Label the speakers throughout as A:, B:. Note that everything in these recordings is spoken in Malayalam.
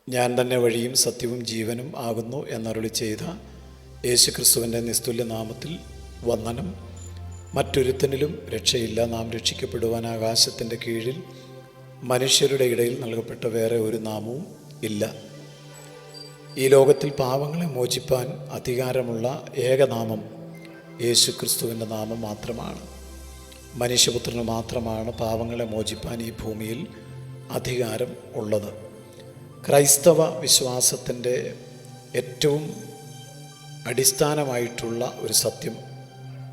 A: ഞാൻ തന്നെ വഴിയും സത്യവും ജീവനും ആകുന്നു എന്നരുളി ചെയ്ത യേശുക്രിസ്തുവിൻ്റെ നിസ്തുല്യ നാമത്തിൽ വന്ദനം. മറ്റൊരുത്തനിലും രക്ഷയില്ല. നാം രക്ഷിക്കപ്പെടുവാൻ ആകാശത്തിൻ്റെ കീഴിൽ മനുഷ്യരുടെ ഇടയിൽ നൽകപ്പെട്ട വേറെ ഒരു നാമവും ഇല്ല. ഈ ലോകത്തിൽ പാവങ്ങളെ മോചിപ്പാൻ അധികാരമുള്ള ഏകനാമം യേശുക്രിസ്തുവിൻ്റെ നാമം മാത്രമാണ്. മനുഷ്യപുത്രന് മാത്രമാണ് പാവങ്ങളെ മോചിപ്പാൻ ഈ ഭൂമിയിൽ അധികാരം ഉള്ളത്. ക്രൈസ്തവ വിശ്വാസത്തിൻ്റെ ഏറ്റവും അടിസ്ഥാനമായിട്ടുള്ള ഒരു സത്യം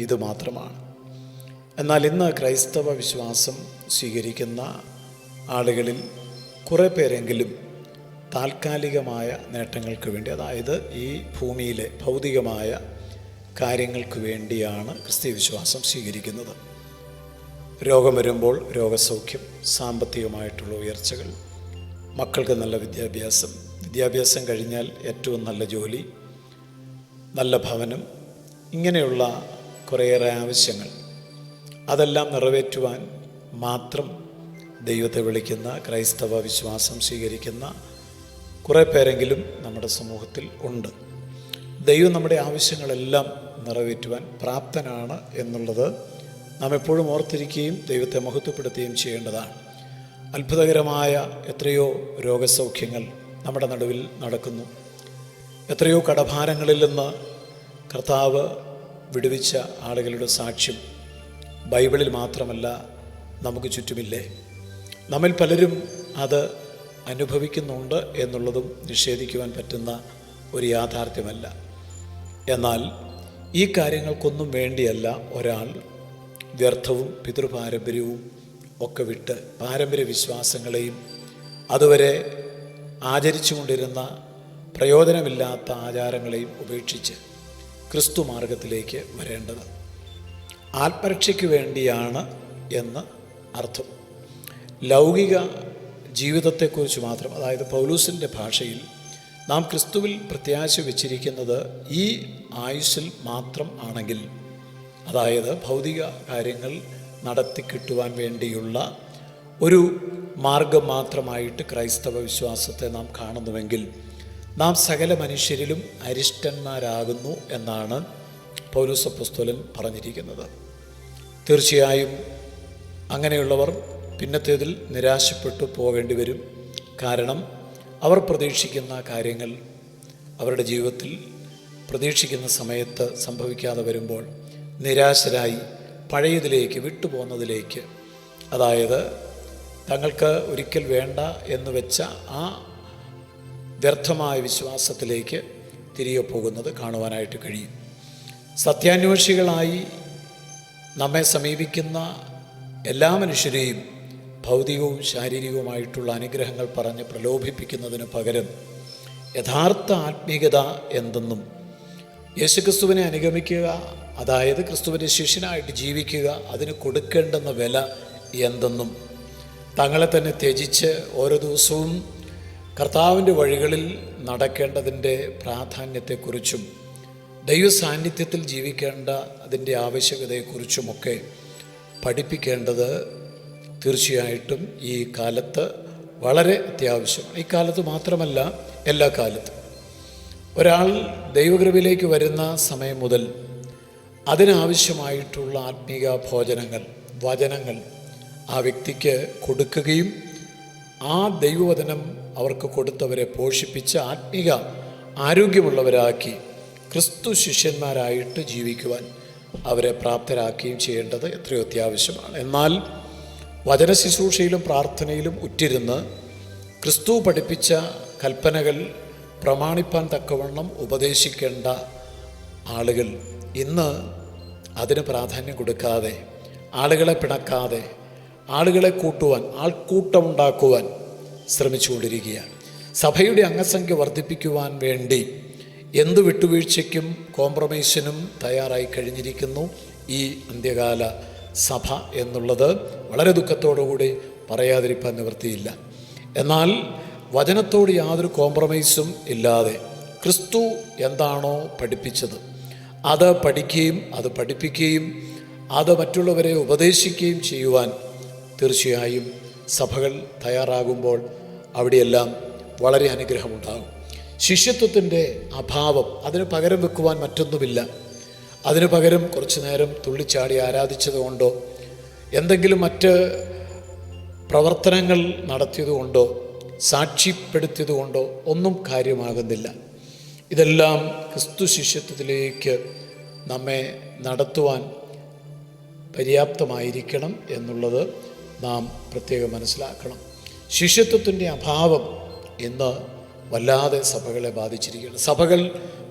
A: ഇത് മാത്രമാണ്. എന്നാൽ ഇന്ന് ക്രൈസ്തവ വിശ്വാസം സ്വീകരിക്കുന്ന ആളുകളിൽ കുറേ പേരെങ്കിലും താൽക്കാലികമായ നേട്ടങ്ങൾക്ക് വേണ്ടി, അതായത് ഈ ഭൂമിയിലെ ഭൗതികമായ കാര്യങ്ങൾക്ക് വേണ്ടിയാണ് ക്രിസ്തീയ വിശ്വാസം സ്വീകരിക്കുന്നത്. രോഗം വരുമ്പോൾ രോഗസൗഖ്യം, സാമ്പത്തികമായിട്ടുള്ള ഉയർച്ചകൾ, മക്കൾക്ക് നല്ല വിദ്യാഭ്യാസം കഴിഞ്ഞാൽ ഏറ്റവും നല്ല ജോലി, നല്ല ഭവനം, ഇങ്ങനെയുള്ള കുറേയേറെ ആവശ്യങ്ങൾ, അതെല്ലാം നിറവേറ്റുവാൻ മാത്രം ദൈവത്തെ വിളിക്കുന്ന ക്രൈസ്തവ വിശ്വാസം സ്വീകരിക്കുന്ന കുറേ പേരെങ്കിലും നമ്മുടെ സമൂഹത്തിൽ ഉണ്ട്. ദൈവം നമ്മുടെ ആവശ്യങ്ങളെല്ലാം നിറവേറ്റുവാൻ പ്രാപ്തനാണ് എന്നുള്ളത് നാം എപ്പോഴും ഓർത്തിരിക്കുകയും ദൈവത്തെ മഹത്വപ്പെടുത്തുകയും ചെയ്യേണ്ടതാണ്. അത്ഭുതകരമായ എത്രയോ രോഗസൗഖ്യങ്ങൾ നമ്മുടെ നടുവിൽ നടക്കുന്നു. എത്രയോ കടഭാരങ്ങളിൽ നിന്ന് കർത്താവ് വിടുവിച്ച ആളുകളുടെ സാക്ഷ്യം ബൈബിളിൽ മാത്രമല്ല നമുക്ക് ചുറ്റുമില്ലേ. നമ്മിൽ പലരും അത് അനുഭവിക്കുന്നുണ്ട് എന്നുള്ളതും നിഷേധിക്കുവാൻ പറ്റുന്ന ഒരു യാഥാർത്ഥ്യമല്ല. എന്നാൽ ഈ കാര്യങ്ങൾക്കൊന്നും വേണ്ടിയല്ല ഒരാൾ വ്യർത്ഥവും പിതൃപാരമ്പര്യവും ഒക്കെ വിട്ട് പാരമ്പര്യ വിശ്വാസങ്ങളെയും അതുവരെ ആചരിച്ചു കൊണ്ടിരുന്ന പ്രയോജനമില്ലാത്ത ആചാരങ്ങളെയും ഉപേക്ഷിച്ച് ക്രിസ്തു മാർഗത്തിലേക്ക് വരേണ്ടത്. ആത്മരക്ഷയ്ക്ക് വേണ്ടിയാണ് എന്ന് അർത്ഥം. ലൗകിക ജീവിതത്തെക്കുറിച്ച് മാത്രം, അതായത് പൗലൂസിൻ്റെ ഭാഷയിൽ നാം ക്രിസ്തുവിൽ പ്രത്യാശ വച്ചിരിക്കുന്നത് ഈ ആയുസ്സിൽ മാത്രം ആണെങ്കിൽ, അതായത് ഭൗതിക കാര്യങ്ങൾ നടത്തിക്കിട്ടുവാൻ വേണ്ടിയുള്ള ഒരു മാർഗം മാത്രമായിട്ട് ക്രൈസ്തവ വിശ്വാസത്തെ നാം കാണുന്നുവെങ്കിൽ നാം സകല മനുഷ്യരിലും അരിഷ്ടന്മാരാകുന്നു എന്നാണ് പൗലോസ് അപ്പോസ്തലൻ പറഞ്ഞിരിക്കുന്നത്. തീർച്ചയായും അങ്ങനെയുള്ളവർ പിന്നത്തേതിൽ നിരാശപ്പെട്ടു പോകേണ്ടി വരും. കാരണം അവർ പ്രതീക്ഷിക്കുന്ന കാര്യങ്ങൾ അവരുടെ ജീവിതത്തിൽ പ്രതീക്ഷിക്കുന്ന സമയത്ത് സംഭവിക്കാതെ വരുമ്പോൾ നിരാശരായി പഴയതിലേക്ക് വിട്ടുപോകുന്നതിലേക്ക്, അതായത് തങ്ങൾക്ക് ഒരിക്കൽ വേണ്ട എന്ന് വെച്ച ആ വ്യർത്ഥമായ വിശ്വാസത്തിലേക്ക് തിരികെ പോകുന്നത് കാണുവാനായിട്ട് കഴിയും. സത്യാന്വേഷികളായി നമ്മെ സമീപിക്കുന്ന എല്ലാ മനുഷ്യരെയും ഭൗതികവും ശാരീരികവുമായിട്ടുള്ള അനുഗ്രഹങ്ങൾ പറഞ്ഞ് പ്രലോഭിപ്പിക്കുന്നതിന് പകരം യഥാർത്ഥ ആത്മീയത എന്തെന്നും യേശുക്രിസ്തുവിനെ അനുഗമിക്കുക, അതായത് ക്രിസ്തുവിൻ്റെ ശിഷ്യനായിട്ട് ജീവിക്കുക, അതിന് കൊടുക്കേണ്ടുന്ന വില എന്തെന്നും തങ്ങളെ തന്നെ ത്യജിച്ച് ഓരോ ദിവസവും കർത്താവിൻ്റെ വഴികളിൽ നടക്കേണ്ടതിൻ്റെ പ്രാധാന്യത്തെക്കുറിച്ചും ദൈവ സാന്നിധ്യത്തിൽ ജീവിക്കേണ്ട അതിൻ്റെ ആവശ്യകതയെക്കുറിച്ചുമൊക്കെ പഠിപ്പിക്കേണ്ടത് തീർച്ചയായിട്ടും ഈ കാലത്ത് വളരെ അത്യാവശ്യമാണ്. ഈ കാലത്ത് മാത്രമല്ല, എല്ലാ കാലത്തും ഒരാൾ ദൈവകൃപയിലേക്ക് വരുന്ന സമയം മുതൽ അതിനാവശ്യമായിട്ടുള്ള ആത്മീക ഭോജനങ്ങൾ, വചനങ്ങൾ ആ വ്യക്തിക്ക് കൊടുക്കുകയും ആ ദൈവവചനം അവർക്ക് കൊടുത്തവരെ പോഷിപ്പിച്ച് ആത്മീക ആരോഗ്യമുള്ളവരാക്കി ക്രിസ്തു ശിഷ്യന്മാരായിട്ട് ജീവിക്കുവാൻ അവരെ പ്രാപ്തരാക്കുകയും ചെയ്യേണ്ടത് എത്രയോ അത്യാവശ്യമാണ്. എന്നാൽ വചന ശുശ്രൂഷയിലും പ്രാർത്ഥനയിലും ഉറ്റിരുന്ന് ക്രിസ്തു പഠിപ്പിച്ച കൽപ്പനകൾ പ്രമാണിപ്പാൻ തക്കവണ്ണം ഉപദേശിക്കേണ്ട ആളുകൾ ഇന്ന് അതിന് പ്രാധാന്യം കൊടുക്കാതെ, ആളുകളെ പിണക്കാതെ, ആളുകളെ കൂട്ടുവാൻ, ആൾക്കൂട്ടമുണ്ടാക്കുവാൻ ശ്രമിച്ചുകൊണ്ടിരിക്കുകയാണ്. സഭയുടെ അംഗസംഖ്യ വർദ്ധിപ്പിക്കുവാൻ വേണ്ടി എന്തു വിട്ടുവീഴ്ചയ്ക്കും കോംപ്രമൈസിനും തയ്യാറായി കഴിഞ്ഞിരിക്കുന്നു ഈ അന്ത്യകാല സഭ എന്നുള്ളത് വളരെ ദുഃഖത്തോടുകൂടി പറയാതിരിക്കാൻ നിവൃത്തിയില്ല. എന്നാൽ വചനത്തോട് യാതൊരു കോംപ്രമൈസും ഇല്ലാതെ ക്രിസ്തു എന്താണോ പഠിപ്പിച്ചത് അത് പഠിക്കുകയും അത് പഠിപ്പിക്കുകയും അത് മറ്റുള്ളവരെ ഉപദേശിക്കുകയും ചെയ്യുവാൻ തീർച്ചയായും സഭകൾ തയ്യാറാകുമ്പോൾ അവിടെയെല്ലാം വളരെ അനുഗ്രഹമുണ്ടാകും. ശിഷ്യത്വത്തിൻ്റെ അഭാവം, അതിന് പകരം വെക്കുവാൻ മറ്റൊന്നുമില്ല. അതിനു പകരം കുറച്ചു നേരം തുള്ളിച്ചാടി ആരാധിച്ചതുകൊണ്ടോ എന്തെങ്കിലും മറ്റ് പ്രവർത്തനങ്ങൾ നടത്തിയതുകൊണ്ടോ സാക്ഷ്യപ്പെടുത്തിയതുകൊണ്ടോ ഒന്നും കാര്യമാകുന്നില്ല. ഇതെല്ലാം ക്രിസ്തു ശിഷ്യത്വത്തിലേക്ക് നമ്മെ നടത്തുവാൻ പര്യാപ്തമായിരിക്കണം എന്നുള്ളത് നാം പ്രത്യേകം മനസ്സിലാക്കണം. ശിഷ്യത്വത്തിൻ്റെ അഭാവം ഇന്ന് വല്ലാതെ സഭകളെ ബാധിച്ചിരിക്കുകയാണ്. സഭകൾ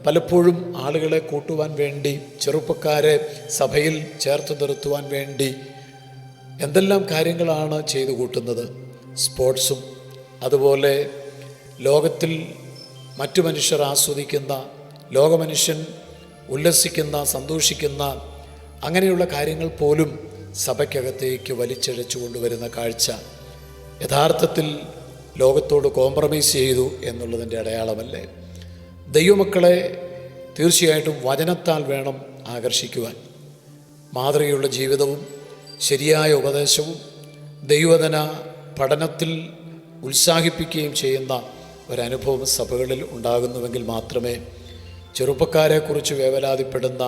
A: പലപ്പോഴും ആളുകളെ കൂട്ടുവാൻ വേണ്ടി, ചെറുപ്പക്കാരെ സഭയിൽ ചേർത്ത് നിർത്തുവാൻ വേണ്ടി എന്തെല്ലാം കാര്യങ്ങളാണ് ചെയ്തു കൂട്ടുന്നത്. സ്പോർട്സും അതുപോലെ ലോകത്തിൽ മറ്റു മനുഷ്യർ ആസ്വദിക്കുന്ന, ലോകമനുഷ്യൻ ഉല്ലസിക്കുന്ന, സന്തോഷിക്കുന്ന അങ്ങനെയുള്ള കാര്യങ്ങൾ പോലും സഭയ്ക്കകത്തേക്ക് വലിച്ചിഴച്ചു കൊണ്ടുവരുന്ന കാഴ്ച യഥാർത്ഥത്തിൽ ലോകത്തോട് കോംപ്രമൈസ് ചെയ്തു എന്നുള്ളതിൻ്റെ അടയാളമല്ലേ? ദൈവമക്കളെ തീർച്ചയായിട്ടും വചനത്താൽ വേണം ആകർഷിക്കുവാൻ. മാതൃകയുള്ള ജീവിതവും ശരിയായ ഉപദേശവും ദൈവവചന പഠനത്തിൽ ഉത്സാഹിപ്പിക്കുകയും ചെയ്യുന്ന ഒരനുഭവം സഭകളിൽ ഉണ്ടാകുന്നുവെങ്കിൽ മാത്രമേ ചെറുപ്പക്കാരെക്കുറിച്ച് വേവലാതിപ്പെടുന്ന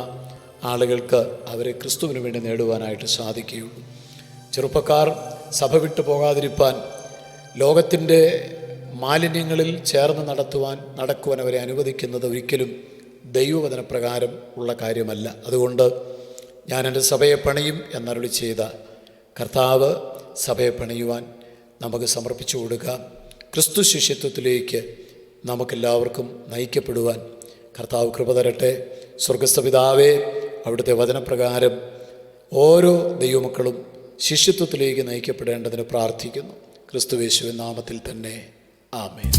A: ആളുകൾക്ക് അവരെ ക്രിസ്തുവിന് വേണ്ടി നേടുവാനായിട്ട് സാധിക്കുകയുള്ളൂ. ചെറുപ്പക്കാർ സഭ വിട്ടു പോകാതിരിപ്പാൻ, ലോകത്തിൻ്റെ മാലിന്യങ്ങളിൽ ചേർന്ന് നടക്കുവാൻ അവരെ അനുവദിക്കുന്നത് ഒരിക്കലും ദൈവവചനപ്രകാരം ഉള്ള കാര്യമല്ല. അതുകൊണ്ട് ഞാൻ എൻ്റെ സഭയെ പണിയും എന്നരുളി ചെയ്ത കർത്താവ് സഭയെ പണിയുവാൻ നമുക്ക് സമർപ്പിച്ചു കൊടുക്കാം. ക്രിസ്തു ശിഷ്യത്വത്തിലേക്ക് നമുക്കെല്ലാവർക്കും നയിക്കപ്പെടുവാൻ കർത്താവ് കൃപ തരട്ടെ. സ്വർഗസ്ഥ പിതാവേ, അവിടുത്തെ വചനപ്രകാരം ഓരോ ദൈവമക്കളും ശിഷ്യത്വത്തിലേക്ക് നയിക്കപ്പെടേണ്ടതിന് പ്രാർത്ഥിക്കുന്നു. ക്രിസ്തുയേശുവിൻ നാമത്തിൽ തന്നെ ആമേൻ.